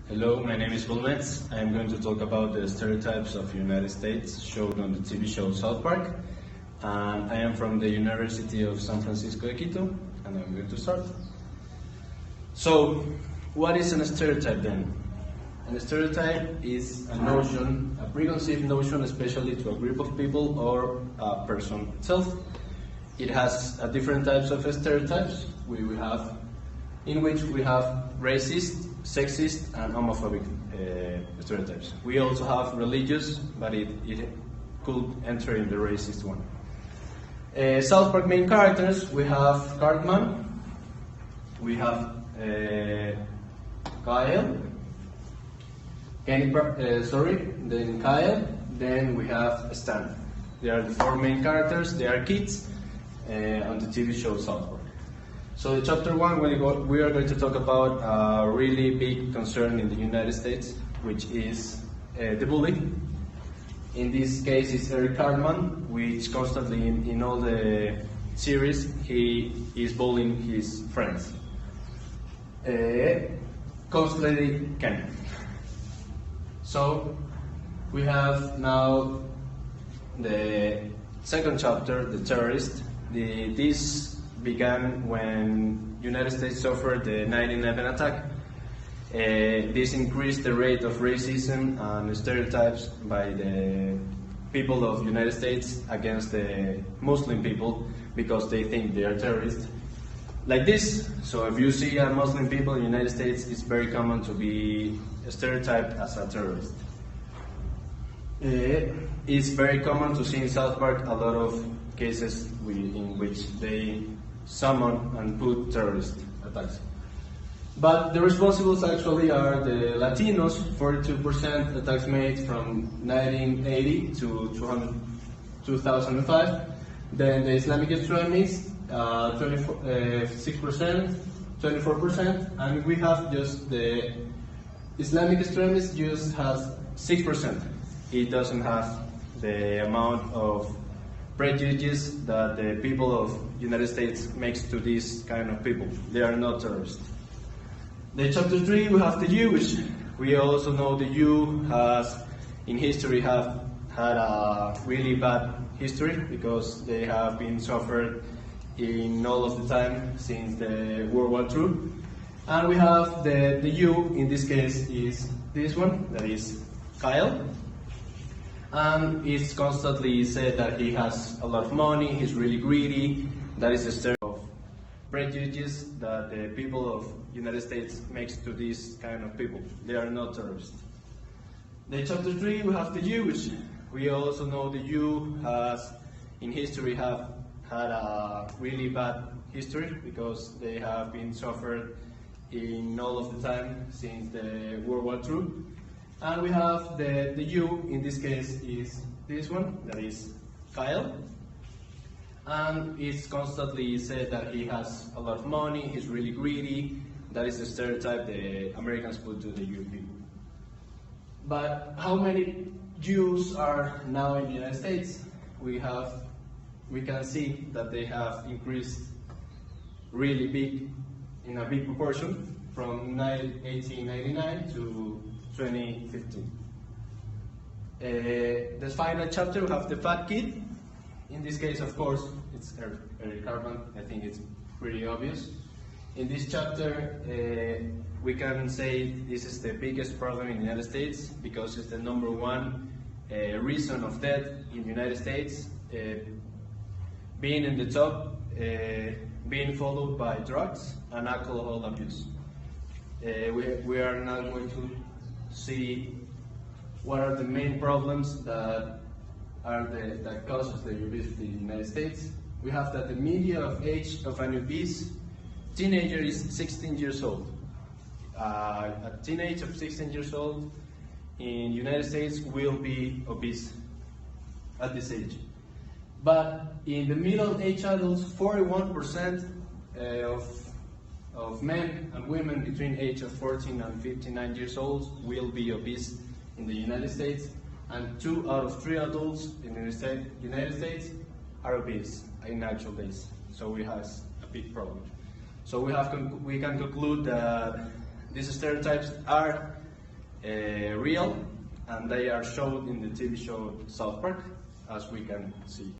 Hello, my name is Bulmets. I am going to talk about the stereotypes of the United States shown on the TV show South Park. And I am from the University of San Francisco de Quito, and I'm going to start. So, what is a stereotype then? A stereotype is a notion, a preconceived notion, especially to a group of people or a person itself. It has different types of stereotypes. In which we have racist, sexist, and homophobic stereotypes. We also have religious, but it could enter in the racist one. South Park main characters, we have Cartman, we have Kyle, then Kyle, then we have Stan. They are the four main characters. They are kids on the TV show South Park. So in chapter 1, we are going to talk about a really big concern in the United States, which is the bullying. In this case, it's Eric Cartman, which constantly in all the series, he is bullying his friends. Constantly Ken. So we have now the second chapter, the terrorist. This began when United States suffered the 9/11 attack. This increased the rate of racism and stereotypes by the people of United States against the Muslim people because they think they are terrorists. Like this, so if you see a Muslim people in the United States, it's very common to be stereotyped as a terrorist. It's very common to see in South Park a lot of cases in which they summon and put terrorist attacks. But the responsibles actually are the Latinos, 42% attacks made from 1980 to 2005. Then the Islamic extremists, 6%, 24%, and we have just the Islamic extremists just has 6%. It doesn't have the amount of prejudices that the people of United States makes to these kind of people. They are not terrorists. The chapter 3, we have the Jewish. We also know the Jew has, in history, have had a really bad history because they have been suffered in all of the time since the World War II. And we have the Jew, in this case, is this one, that is Kyle. And it's constantly said that he has a lot of money, he's really greedy. That is the stereotype of prejudices that the people of United States makes to these kind of people. They are not terrorists. The chapter 3, we have the Jewish. We also know the Jew has, in history, have had a really bad history because they have been suffered in all of the time since the World War II. And we have the Jew, in this case, is this one, that is Kyle. And it's constantly said that he has a lot of money, he's really greedy. That is the stereotype the Americans put to the Jew people. But how many Jews are now in the United States? We can see that they have increased really big, in a big proportion, from 1899 to 2015. The final chapter, we have the fat kid. In this case, of course, it's Eric Cartman. I think it's pretty obvious. In this chapter, we can say this is the biggest problem in the United States because it's the number one reason of death in the United States. Being in the top, being followed by drugs and alcohol abuse. We are now going to see what are the main problems that causes the obesity in the United States. We have that the median age of an obese teenager is 16 years old. A teenage of 16 years old in the United States will be obese at this age. But in the middle-aged adults, 41% of men and women between age of 14 and 59 years old will be obese in the United States, and 2 out of 3 adults in the United States are obese in actual days. So we have a big problem. So we can conclude that these stereotypes are real, and they are shown in the TV show South Park, as we can see.